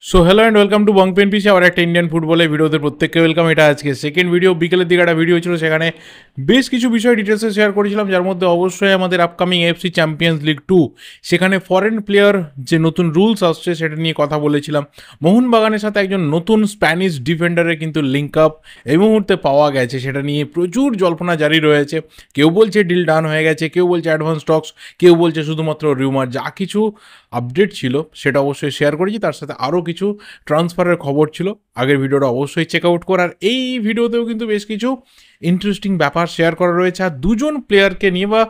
So hello and welcome to Bong pen PC, আবার একটা Indian ফুটবলের ভিডিওতে প্রত্যেককে ওয়েলকাম। এটা আজকে সেকেন্ড ভিডিও। বিকেলের দিকে একটা ভিডিও ছিল, সেখানে বেশ কিছু বিষয় ডিটেলসে শেয়ার করেছিলাম, যার মধ্যে অবশ্যই আমাদের আপকামিং এফসি চ্যাম্পিয়ন্স লিগ 2 সেখানে ফরেন প্লেয়ার যে নতুন রুলস আসছে সেটা নিয়ে কথা বলেছিলাম। মোহনবাগানের সাথে একজন নতুন স্প্যানিশ ডিফেন্ডারের কিন্তু লিঙ্ক আপ এই মুহূর্তে পাওয়া গেছে, সেটা নিয়ে প্রচুর জল্পনা জারি রয়েছে। কেউ বলছে ডিল ডান হয়ে গেছে, কেউ বলছে অ্যাডভান্স টক্স, কেউ বলছে শুধুমাত্র রিউমার। যা কিছু আপডেট ছিল সেটা অবশ্যই শেয়ার করেছি, তার সাথে আরও কিছু ট্রান্সফারের খবর ছিল। আগের ভিডিওটা অবশ্যই চেক আউট করার। এই ভিডিওতেও কিন্তু বেশ কিছু ইন্টারেস্টিং ব্যাপার শেয়ার করা রয়েছে, আর দুজন প্লেয়ারকে নিয়ে, বা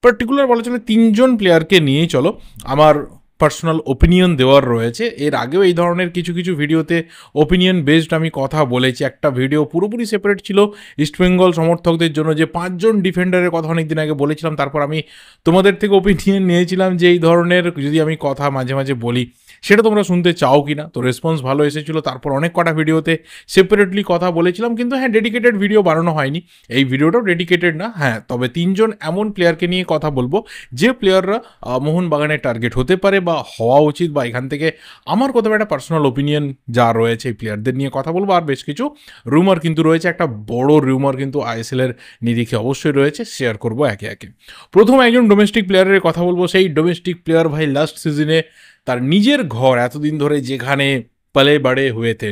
পার্টিকুলার বলা চলে তিনজন প্লেয়ারকে নিয়েই চলো আমার পার্সোনাল ওপিনিয়ন দেওয়ার রয়েছে। এর আগেও এই ধরনের কিছু কিছু ভিডিওতে ওপিনিয়ন বেসড আমি কথা বলেছি। একটা ভিডিও পুরোপুরি সেপারেট ছিল ইস্টবেঙ্গল সমর্থকদের জন্য, যে 5জন ডিফেন্ডারের কথা অনেক দিন আগে বলেছিলাম। তারপর আমি তোমাদের থেকে ওপিনিয়ন নিয়েছিলাম যে এই ধরনের যদি আমি কথা মাঝে মাঝে বলি সেটা তোমরা শুনতে চাও কি না। তো রেসপন্স ভালো এসেছিলো। তারপর অনেক কটা ভিডিওতে সেপারেটলি কথা বলেছিলাম, কিন্তু হ্যাঁ, ডেডিকেটেড ভিডিও বানানো হয়নি। এই ভিডিওটাও ডেডিকেটেড না। হ্যাঁ, তবে তিনজন এমন প্লেয়ারকে নিয়ে কথা বলবো যে প্লেয়াররা মোহনবাগানের টার্গেট হতে পারে বা হওয়া উচিত, বা এখান থেকে আমার কোথাও একটা পার্সোনাল ওপিনিয়ন যা রয়েছে এই প্লেয়ারদের নিয়ে কথা বলবো। আর বেশ কিছু রুমার কিন্তু রয়েছে, একটা বড় রুমার কিন্তু আইএসএল এর নিরিখে অবশ্যই রয়েছে, শেয়ার করবো একে একে। প্রথম একজন ডোমেস্টিক প্লেয়ারের কথা বলবো। সেই ডোমেস্টিক প্লেয়ার ভাই লাস্ট সিজনে তার নিজের ঘর এতদিন ধরে যেখানে পালে বাড়ে হয়েছে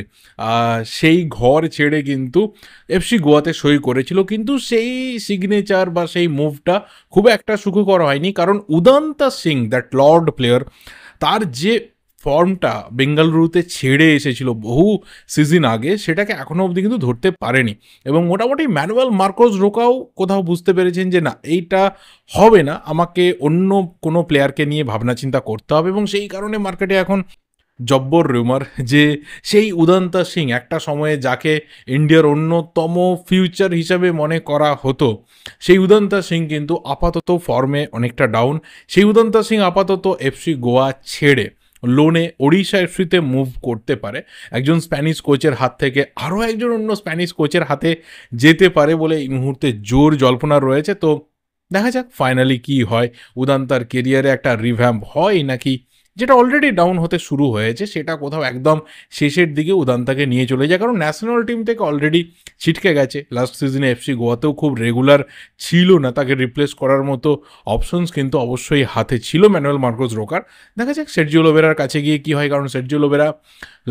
সেই ঘর ছেড়ে কিন্তু এফসি গোয়াতে সই করেছিল, কিন্তু সেই সিগনেচার বা সেই মুভটা খুব একটা সুখকর হয়নি। কারণ Udanta Singh, that Lord player, তার যে ফর্মটা বেঙ্গালুরুতে ছেড়ে এসেছিল বহু সিজন আগে, সেটাকে এখনও অবধি কিন্তু ধরতে পারেনি। এবং মোটামুটি ম্যানুয়াল মার্কোস রোকাও কোথাও বুঝতে পেরেছেন যে না, এইটা হবে না, আমাকে অন্য কোনো প্লেয়ারকে নিয়ে ভাবনা চিন্তা করতে হবে। এবং সেই কারণে মার্কেটে এখন জব্বর রিউমার যে সেই উদান্তা সিং, একটা সময়ে যাকে ইন্ডিয়ার অন্যতম ফিউচার হিসাবে মনে করা হতো, সেই উদান্তা সিং কিন্তু আপাতত ফর্মে অনেকটা ডাউন। সেই উদান্তা সিং আপাতত এফসি গোয়া ছেড়ে লোনে ওড়িশা এফসিতে মুভ করতে পারে। একজন স্প্যানিশ কোচের হাত থেকে আরও একজন অন্য স্প্যানিশ কোচের হাতে যেতে পারে বলে এই মুহূর্তে জোর জল্পনা রয়েছে। তো দেখা যাক ফাইনালি কি হয়, উদান্তার কেরিয়ারে একটা রিভ্যাম্প হয় নাকি যেটা অলরেডি ডাউন হতে শুরু হয়েছে সেটা কোথাও একদম শেষের দিকে উদান্তাকে নিয়ে চলে যায়। কারণ ন্যাশনাল টিম থেকে অলরেডি ছিটকে গেছে। লাস্ট সিজনে এফসি গোয়াতেও খুব রেগুলার ছিল না, তাকে রিপ্লেস করার মতো অপশনস কিন্তু অবশ্যই হাতে ছিল ম্যানুয়েল মার্কোস রোকার। দেখা যাক সের্জিও লোবেরার কাছে গিয়ে কি হয়, কারণ সের্জিও লোবেরা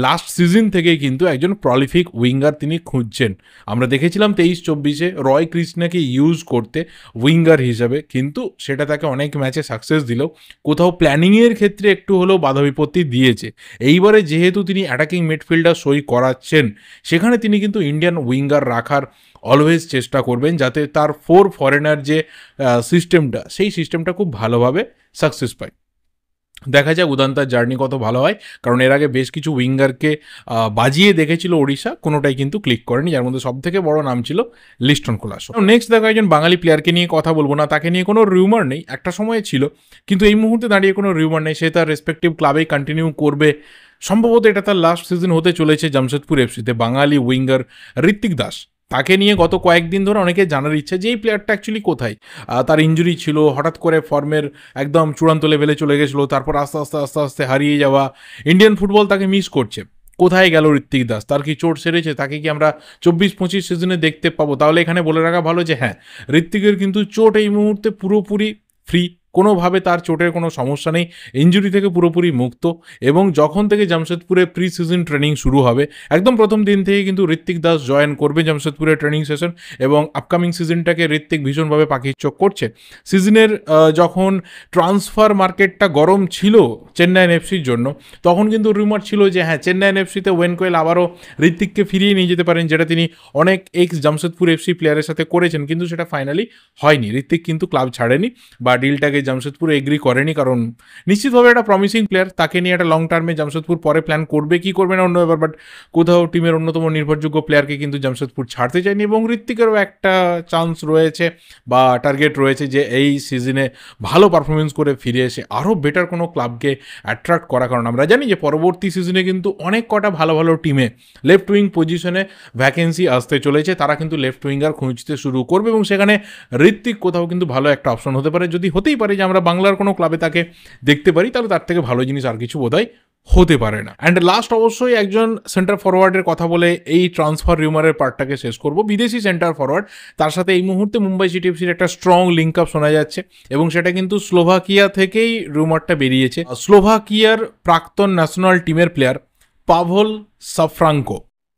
লাস্ট সিজন থেকেই কিন্তু একজন প্রলিফিক উইঙ্গার তিনি খুঁজছেন। আমরা দেখেছিলাম 23-24-এ রয় কৃষ্ণাকে ইউজ করতে উইঙ্গার হিসাবে, কিন্তু সেটা তাকে অনেক ম্যাচে সাকসেস দিল, কোথাও প্ল্যানিংয়ের ক্ষেত্রে একটু হলেও বাধা বিপত্তি দিয়েছে। এইবারে যেহেতু তিনি অ্যাটাকিং মিডফিল্ডার সই করাচ্ছেন, সেখানে তিনি কিন্তু ইন্ডিয়ান উইঙ্গার রাখার অলওয়েজ চেষ্টা করবেন, যাতে তার ফরেনার যে সিস্টেমটা, সেই সিস্টেমটা খুব ভালোভাবে সাকসেস পায়। দেখা যাক উদান্তার জার্নি কত ভালো হয়, কারণ এর আগে বেশ কিছু উইঙ্গারকে বাজিয়ে দেখেছিল ওড়িশা, কোনোটাই কিন্তু ক্লিক করেনি, যার মধ্যে সবথেকে বড় নাম ছিল লিস্টন কোলাসো। নেক্সট দেখা একজন বাঙালি প্লেয়ারকে নিয়ে কথা বলবো না, তাকে নিয়ে কোনো রিউমার নেই, একটা সময় ছিল, কিন্তু এই মুহূর্তে দাঁড়িয়ে কোনো রিউমার নেই। সে তার রেসপেক্টিভ ক্লাবেই কন্টিনিউ করবে, সম্ভবত এটা তার লাস্ট সিজন হতে চলেছে জামশেদপুর এফসিতে। বাঙালি উইঙ্গার ঋত্বিক দাস, তাকে নিয়ে গত কয়েকদিন ধরে অনেকে জানার ইচ্ছা যে এই প্লেয়ারটা অ্যাকচুয়ালি কোথায়। তার ইঞ্জুরি ছিল, হঠাৎ করে ফর্মের একদম চূড়ান্ত লেভেলে চলে গেছিলো, তারপর আস্তে আস্তে আস্তে আস্তে হারিয়ে যাওয়া। ইন্ডিয়ান ফুটবল তাকে মিস করছে। কোথায় গেল ঋত্বিক দাস? তার কি চোট সেরেছে? তাকে কি আমরা 24-25 সিজনে দেখতে পাবো? তাহলে এখানে বলে রাখা ভালো যে হ্যাঁ, ঋত্বিকের কিন্তু চোট এই মুহূর্তে পুরোপুরি ফ্রি, কোনোভাবে তার চোটের কোনো সমস্যা নেই, ইঞ্জুরি থেকে পুরোপুরি মুক্ত। এবং যখন থেকে জামশেদপুরে প্রি সিজন ট্রেনিং শুরু হবে, একদম প্রথম দিন থেকে কিন্তু ঋত্বিক দাস জয়েন করবে জামশেদপুরের ট্রেনিং সেশন, এবং আপকামিং সিজনটাকে ঋত্বিক ভীষণভাবে পাখির চোখ করছে। সিজনের যখন ট্রান্সফার মার্কেটটা গরম ছিল চেন্নাইন এফসির জন্য, তখন কিন্তু রিউমার ছিল যে হ্যাঁ, চেন্নাইন এফসিতে ওয়েন কোয়েল আবারও ঋত্বিককে ফিরিয়ে নিয়ে যেতে পারেন, যেটা তিনি অনেক এক্স জামশেদপুর এফসি প্লেয়ারের সাথে করেছেন, কিন্তু সেটা ফাইনালি হয়নি। ঋত্বিক কিন্তু ক্লাব ছাড়েনি বা ডিলটাকে জামশেদপুর এগ্রি করেনি, কারণ নিশ্চিতভাবে একটা প্রমিসিং প্লেয়ার, তাকে নিয়ে একটা লং টার্মে জামশেদপুর পরে প্ল্যান করবে কি করবে না অন্য ব্যাপার, বাট কোথাও টিমের অন্যতম নির্ভরযোগ্য প্লেয়ারকে কিন্তু জামশেদপুর ছাড়তে চায়নি। এবং ঋত্বিকেরও একটা চান্স রয়েছে বা টার্গেট রয়েছে যে এই সিজনে ভালো পারফরমেন্স করে ফিরে এসে আরও বেটার কোনো ক্লাবকে অ্যাট্রাক্ট করা। কারণ আমরা জানি যে পরবর্তী সিজনে কিন্তু অনেক কটা ভালো ভালো টিমে লেফট উইং পজিশনে ভ্যাকেন্সি আসতে চলেছে, তারা কিন্তু লেফট উইঙ্গার খুঁজতে শুরু করবে, এবং সেখানে ঋত্বিক কোথাও কিন্তু ভালো একটা অপশন হতে পারে। যদি হতেই পারে যে আমরা বাংলার কোনো ক্লাবে তাকে দেখতে পারি, তাহলে তার থেকে ভালো জিনিস আর কিছু বোধহয় হতে পারে না। অ্যান্ড লাস্ট অবশ্যই একজন সেন্টার ফরওয়ার্ডের কথা বলে এই ট্রান্সফার রিউমারের পার্টটাকে শেষ করব। বিদেশি সেন্টার ফরওয়ার্ড, তার সাথে এই মুহূর্তে মুম্বাই সিটি এফসির একটা স্ট্রং লিঙ্ক আপ শোনা যাচ্ছে এবং সেটা কিন্তু স্লোভাকিয়া থেকেই রুমারটা বেরিয়েছে। স্লোভাকিয়ার প্রাক্তন ন্যাশনাল টিমের প্লেয়ার পাভল সাফ্রাঙ্কো,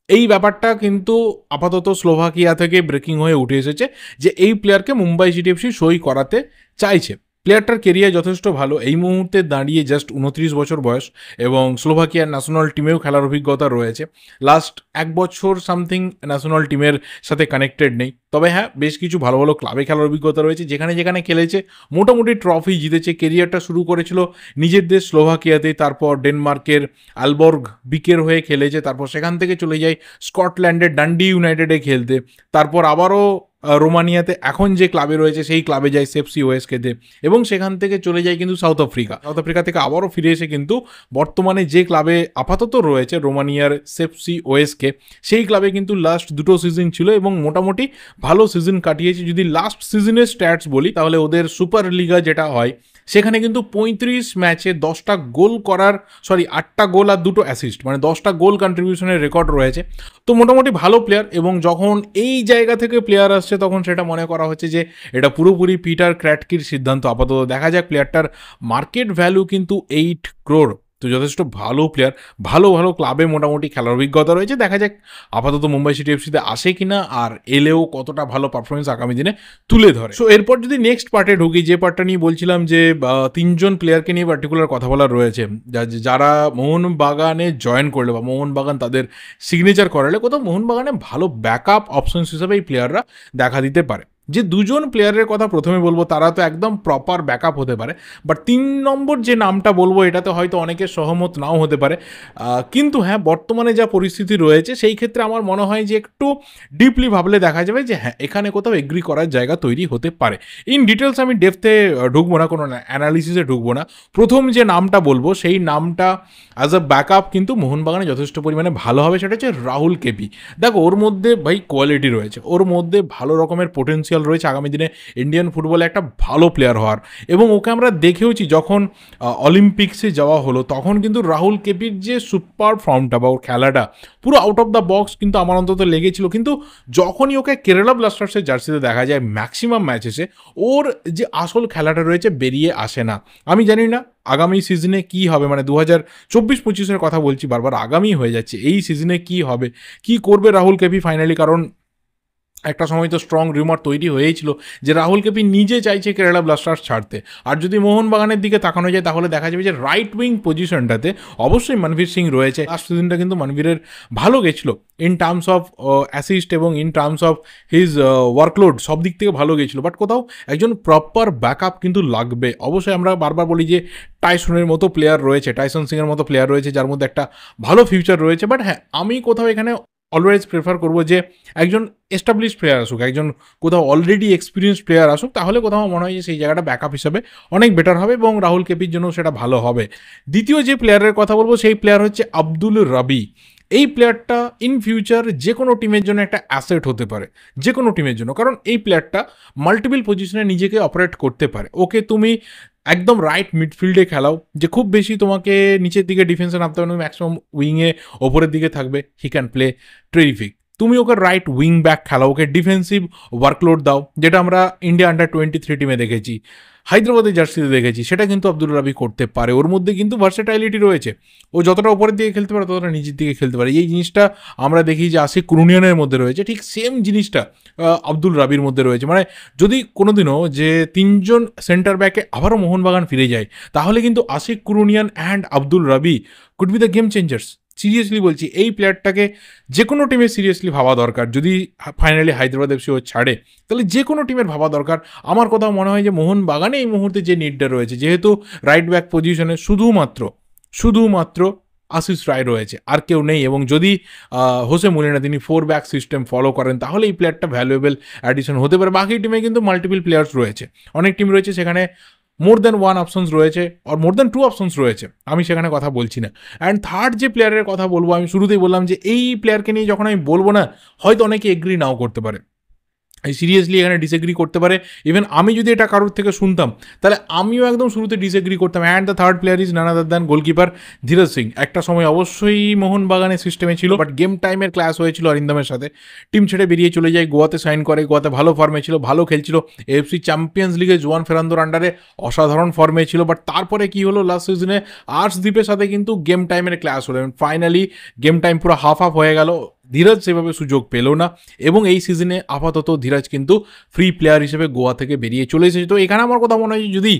এই ব্যাপারটা কিন্তু আপাতত স্লোভাকিয়া থেকে ব্রেকিং হয়ে উঠে এসেছে যে এই প্লেয়ারকে মুম্বাই সিটি এফসি সই করাতে চাইছে। প্লেয়ারটার কেরিয়ার যথেষ্ট ভালো, এই মুহূর্তে দাঁড়িয়ে জাস্ট 29 বছর বয়স এবং স্লোভাকিয়ার ন্যাশনাল টিমেও খেলার অভিজ্ঞতা রয়েছে। লাস্ট 1 বছর সামথিং ন্যাশনাল টিমের সাথে কানেক্টেড নেই, তবে হ্যাঁ বেশ কিছু ভালো ভালো ক্লাবে খেলার অভিজ্ঞতা রয়েছে, যেখানে যেখানে খেলেছে মোটামুটি ট্রফি জিতেছে। কেরিয়ারটা শুরু করেছিল নিজের দেশ স্লোভাকিয়াতেই, তারপর ডেনমার্কের আলবর্গ বিকের হয়ে খেলেছে, তারপর সেখান থেকে চলে যায় স্কটল্যান্ডের ডান্ডি ইউনাইটেডে খেলতে, তারপর আবারও রোমানিয়াতে এখন যে ক্লাবে রয়েছে সেই ক্লাবে যায় সেফসি ওএসকেতে, এবং সেখান থেকে চলে যায় কিন্তু সাউথ আফ্রিকা থেকে আবারও ফিরে এসে কিন্তু বর্তমানে যে ক্লাবে আপাতত রয়েছে রোমানিয়ার সেফসি ওএসকে, সেই ক্লাবে কিন্তু লাস্ট 2টো সিজন ছিল এবং মোটামুটি ভালো সিজন কাটিয়েছে। যদি লাস্ট সিজনের স্ট্যাটস বলি তাহলে ওদের সুপার লিগা যেটা হয় সেখানে কিন্তু 35 ম্যাচে 10টা গোল করার 8টা গোল আর 2টো অ্যাসিস্ট, মানে 10টা গোল কন্ট্রিবিউশনের রেকর্ড রয়েছে। তো মোটামুটি ভালো প্লেয়ার, এবং যখন এই জায়গা থেকে প্লেয়ার আসছে তখন সেটা মনে করা হচ্ছে যে এটা পুরোপুরি পিটার ক্র্যাটকির সিদ্ধান্ত। আপাতত দেখা যাক, প্লেয়ারটার মার্কেট ভ্যালু কিন্তু 8 crore, তো যথেষ্ট ভালো প্লেয়ার, ভালো ভালো ক্লাবে মোটামুটি খেলার অভিজ্ঞতা রয়েছে। দেখা যাক আপাতত মুম্বাই সিটি এফসিতে আসে কিনা, আর এলেও কতটা ভালো পারফরমেন্স আগামী দিনে তুলে ধরে। সো এরপর যদি নেক্সট পার্টে ঢুকি, যে পার্টটা নিয়ে বলছিলাম যে 3জন প্লেয়ারকে নিয়ে পার্টিকুলার কথা বলার রয়েছে, যারা মোহনবাগানে জয়েন করলে বা মোহনবাগান তাদের সিগনেচার করালে কোথাও মোহনবাগানে ভালো ব্যাকআপ অপশনস হিসেবে এই প্লেয়াররা দেখা দিতে পারে। যে 2জন প্লেয়ারের কথা প্রথমে বলবো তারা তো একদম প্রপার ব্যাকআপ হতে পারে, বাট 3 নম্বর যে নামটা বলবো এটাতে হয়তো অনেকের সহমত নাও হতে পারে, কিন্তু হ্যাঁ বর্তমানে যা পরিস্থিতি রয়েছে সেই ক্ষেত্রে আমার মনে হয় যে একটু ডিপলি ভাবলে দেখা যাবে যে হ্যাঁ এখানে কোথাও এগ্রি করার জায়গা তৈরি হতে পারে। ইন ডিটেলস আমি ডেপথে ঢুকবো না, কোনো অ্যানালিসিসে ঢুকবো না। প্রথম যে নামটা বলবো সেই নামটা অ্যাজ আ ব্যাকআপ কিন্তু মোহনবাগানে যথেষ্ট পরিমাণে ভালো হবে, সেটা হচ্ছে রাহুল কেপি। দেখো ওর মধ্যে ভাই কোয়ালিটি রয়েছে, ওর মধ্যে ভালো রকমের পোটেন্সিয়াল রয়েছে আগামী দিনে ইন্ডিয়ান ফুটবলে একটা ভালো প্লেয়ার হওয়ার, এবং ওকে আমরা দেখেওছি যখন অলিম্পিক্সে যাওয়া হলো তখন কিন্তু রাহুল কেপির যে সুপার ফর্মটা বা ওর খেলাটা পুরো আউট অফ দ্য বক্স কিন্তু আমার অন্তত লেগেছিল। কিন্তু যখনই ওকে কেরালা ব্লাস্টার্সের জার্সিতে দেখা যায় ম্যাক্সিমাম ম্যাচেসে ওর যে আসল খেলাটা রয়েছে বেরিয়ে আসে না। আমি জানি না আগামী সিজনে কি হবে, মানে 2024-25-এর কথা বলছি, বারবার আগামী হয়ে যাচ্ছে, এই সিজনে কি হবে, কি করবে রাহুল কেপি ফাইনালি। কারণ একটা সময় তো স্ট্রং রিউমার তৈরি হয়েছিল যে রাহুল কেপি নিজে চাইছে কেরালা ব্লাস্টার্স ছাড়তে। আর যদি মোহনবাগানের দিকে তাকানো যায় তাহলে দেখা যাবে যে রাইট উইং পজিশনটাতে অবশ্যই মনভীর সিং রয়েছে। লাস্ট সিজনটা কিন্তু মনভীরের ভালো গেছিলো ইন টার্মস অফ অ্যাসিস্ট এবং in terms of his workload, সব দিক থেকে ভালো গেছিলো, বাট কোথাও একজন প্রপার ব্যাকআপ কিন্তু লাগবে। অবশ্যই আমরা বারবার বলি যে টাইসনের মতো প্লেয়ার রয়েছে, টাইসন সিংয়ের মতো প্লেয়ার রয়েছে যার মধ্যে একটা ভালো ফিউচার রয়েছে, বাট হ্যাঁ আমি কোথাও এখানে অলওয়েজ প্রেফার করবো যে একজন এস্টাবলিশ প্লেয়ার আসুক, একজন কোথাও অলরেডি এক্সপিরিয়েন্স প্লেয়ার আসুক, তাহলে কোথাও মনে হয় যে সেই জায়গাটা ব্যাকআপ হিসাবে অনেক বেটার হবে এবং রাহুল কেপির জন্য সেটা ভালো হবে। দ্বিতীয় যে প্লেয়ারের কথা বলবো সেই প্লেয়ার হচ্ছে আব্দুল রাবি। এই প্লেয়ারটা ইন ফিউচার যে কোনো টিমের জন্য একটা অ্যাসেট হতে পারে, যে কোনো টিমের জন্য, কারণ এই প্লেয়ারটা মাল্টিপল পজিশনে নিজেকে অপারেট করতে পারে। ওকে তুমি একদম রাইট মিডফিল্ডে খেলাও, যে খুব বেশি তোমাকে নিচের দিকে ডিফেন্সে নামতে হবে, ম্যাক্সিমাম উইংয়ে ওপরের দিকে থাকবে, হি ক্যান প্লে টেরিফিক। তুমি ওকে রাইট উইং ব্যাক খেলাও, ওকে ডিফেন্সিভ ওয়ার্কলোড দাও, যেটা আমরা ইন্ডিয়া আন্ডার-23 টিমে দেখেছি, হায়দ্রাবাদের জার্সিতে দেখেছি, সেটা কিন্তু আব্দুল রাবি করতে পারে। ওর মধ্যে কিন্তু ভার্সেটাইলিটি রয়েছে, ও যতটা উপরের দিকে খেলতে পারে ততটা নিচের দিকে খেলতে পারে। এই জিনিসটা আমরা দেখি যে আশিক কুরুনিয়ানের মধ্যে রয়েছে, ঠিক সেম জিনিসটা আব্দুল রাবির মধ্যে রয়েছে। মানে যদি কোনোদিনও যে 3জন সেন্টার ব্যাকে আবারও মোহনবাগান ফিরে যায় তাহলে কিন্তু Ashiq Kuruniyan and Abdul Rabi could be the game changers. Seriously বলছি, এই প্লেয়ারটাকে যে কোনো টিমে সিরিয়াসলি ভাবা দরকার। যদি ফাইনালি হায়দ্রাবাদ এফসি ও ছাড়ে তাহলে যে কোনো টিমের ভাবা দরকার। আমার কথা মনে হয় যে মোহনবাগানে এই মুহূর্তে যে নিডটা রয়েছে, যেহেতু রাইট ব্যাক পজিশনে শুধুমাত্র আশিস রায় রয়েছে, আর কেউ নেই, এবং যদি হোসে মুলিনা তিনি 4 ব্যাক সিস্টেম ফলো করেন তাহলে এই প্লেয়ারটা ভ্যালুয়েবল অ্যাডিশন হতে পারে। বাকি টিমে কিন্তু মাল্টিপল প্লেয়ার্স রয়েছে, অনেক টিম রয়েছে সেখানে মোর দ্যান 1 অপশনস রয়েছে, আর মোর দ্যান 2 অপশনস রয়েছে, আমি সেখানে কথা বলছি না। অ্যান্ড থার্ড যে প্লেয়ারের কথা বলবো, আমি শুরুতেই বললাম যে এই প্লেয়ারকে নিয়ে যখন আমি বলবো না হয়তো অনেকে এগ্রি নাও করতে পারে, সিরিয়াসলি এখানে ডিসএগ্রি করতে পারে। ইভেন আমি যদি এটা কারোর থেকে শুনতাম তাহলে আমিও একদম শুরুতে ডিসএগ্রি করতাম। And the third player is none other than goalkeeper Dheeraj Singh. একটা সময় অবশ্যই মোহনবাগানের সিস্টেমে ছিল, বাট গেম টাইমের ক্লাস হয়েছিল অরিন্দমের সাথে, টিম ছেড়ে বেরিয়ে চলে যায়, গোয়াতে সাইন করে, গোয়াতে ভালো ফর্মে ছিল, ভালো খেলছিল, এএফসি চ্যাম্পিয়ন্স লিগে জোয়ান ফেরান্দোর আন্ডারে অসাধারণ ফর্মে ছিল। বাট তারপরে কি হলো, লাস্ট সিজনে আর্শদীপের সাথে কিন্তু গেম টাইমের ক্লাস হলো, ফাইনালি গেম টাইম পুরো হাফ হয়ে গেল, ধীরজ সেভাবে সুযোগ পেল না, এবং এই সিজনে আপাতত ধীরজ কিন্তু ফ্রি প্লেয়ার হিসেবে গোয়া থেকে বেরিয়ে চলে এসেছে। তো এখানে আমার কথা মনে হয় যদি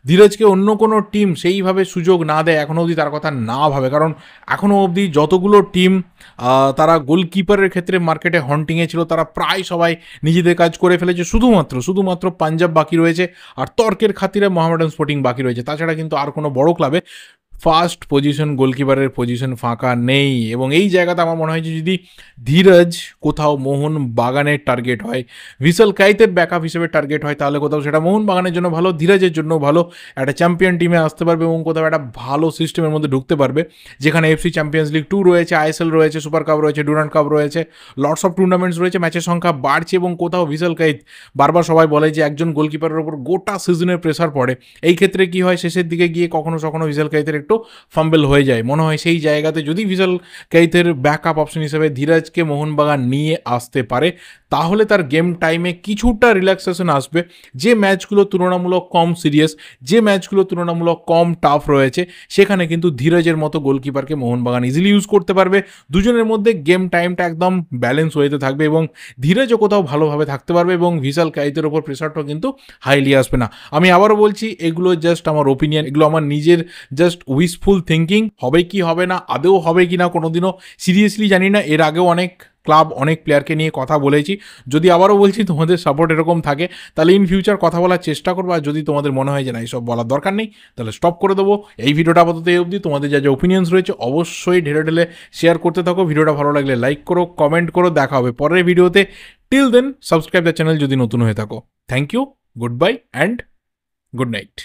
ধীরজকে অন্য কোনো টিম সেইভাবে সুযোগ না দেয়, এখনও অবধি তার কথা না ভাবে, কারণ এখনও অবধি যতগুলো টিম তারা গোলকিপারের ক্ষেত্রে মার্কেটে হন্টিংয়ে ছিল, তারা প্রায় সবাই নিজেদের কাজ করে ফেলেছে, শুধুমাত্র পাঞ্জাব বাকি রয়েছে, আর তর্কের খাতিরে মোহামেডান স্পোর্টিং বাকি রয়েছে। তাছাড়া কিন্তু আর কোনো বড় ক্লাবে ফার্স্ট পজিশন গোলকিপারের পজিশন ফাঁকা নেই। এবং এই জায়গাতে আমার মনে হয় যে যদি ধীরজ কোথাও মোহনবাগানের টার্গেট হয়, ভিসল কাইতের ব্যাকআপ হিসেবে টার্গেট হয়, তাহলে কোথাও সেটা মোহনবাগানের জন্য ভালো, ধীরজের জন্য ভালো, একটা চ্যাম্পিয়ন টিমে আসতে পারবে এবং কোথাও একটা ভালো সিস্টেমের মধ্যে ঢুকতে পারবে, যেখানে এফসি চ্যাম্পিয়ন্স লিগ 2 রয়েছে, আইএসএল রয়েছে, সুপার কাপ রয়েছে, ডুরান্ড কাপ রয়েছে, লটস অফ টুর্নামেন্টস রয়েছে, ম্যাচের সংখ্যা বাড়ছে, এবং কোথাও ভিসল কাইত বারবার সবাই বলে যে একজন গোলকিপারের ওপর গোটা সিজনের প্রেসার পড়ে। এই ক্ষেত্রে কি হয়, শেষের দিকে গিয়ে কখনো ভিসল কাইতের একটু ফাম্বেল হয়ে যায়। মনে হয় সেই জায়গাতে যদি ভিসল কাইতের ব্যাকআপ অপশন হিসেবে ধীরজকে মোহনবাগান নিয়ে আসতে পারে, তাহলে তার গেম টাইমে কিছুটা রিল্যাক্সেশন আসবে। যে ম্যাচগুলো তুলনামূলক কম সিরিয়াস, যে ম্যাচগুলো তুলনামূলক কম টাফ রয়েছে, সেখানে কিন্তু ধীরজের মতো গোলকিপারকে মোহনবাগান ইজিলি ইউজ করতে পারবে। দুজনের মধ্যে গেম টাইমটা একদম ব্যালেন্স হয়ে থাকবে, এবং ধীরজও কোথাও ভালোভাবে থাকতে পারবে, এবং ভিসল কাইতের ওপর প্রেশারটাও কিন্তু হাইলি আসবে না। আমি আবারও বলছি, এগুলো জাস্ট আমার ওপিনিয়ন, এগুলো আমার নিজের জাস্ট উইশফুল থিঙ্কিং। হবে কি হবে না, আদৌ হবে কি না কোনোদিনও সিরিয়াসলি জানি না। এর আগেও অনেক ক্লাব, অনেক প্লেয়ারকে নিয়ে কথা বলেছি। যদি আবারও বলছি, তোমাদের সাপোর্ট এরকম থাকে তাহলে ইন ফিউচার কথা বলার চেষ্টা করবো, আর যদি তোমাদের মনে হয় যে না এইসব বলার দরকার নেই, তাহলে স্টপ করে দেবো। এই ভিডিওটা আপাতত এই অবধি। তোমাদের যা যা ওপিনিয়ন্স রয়েছে অবশ্যই ঢেলে শেয়ার করতে থাকো। ভিডিওটা ভালো লাগলে লাইক করো, কমেন্ট করো। দেখা হবে পরের ভিডিওতে। Till then subscribe the channel যদি নতুন হয়ে থাকো। Thank you, goodbye and good night.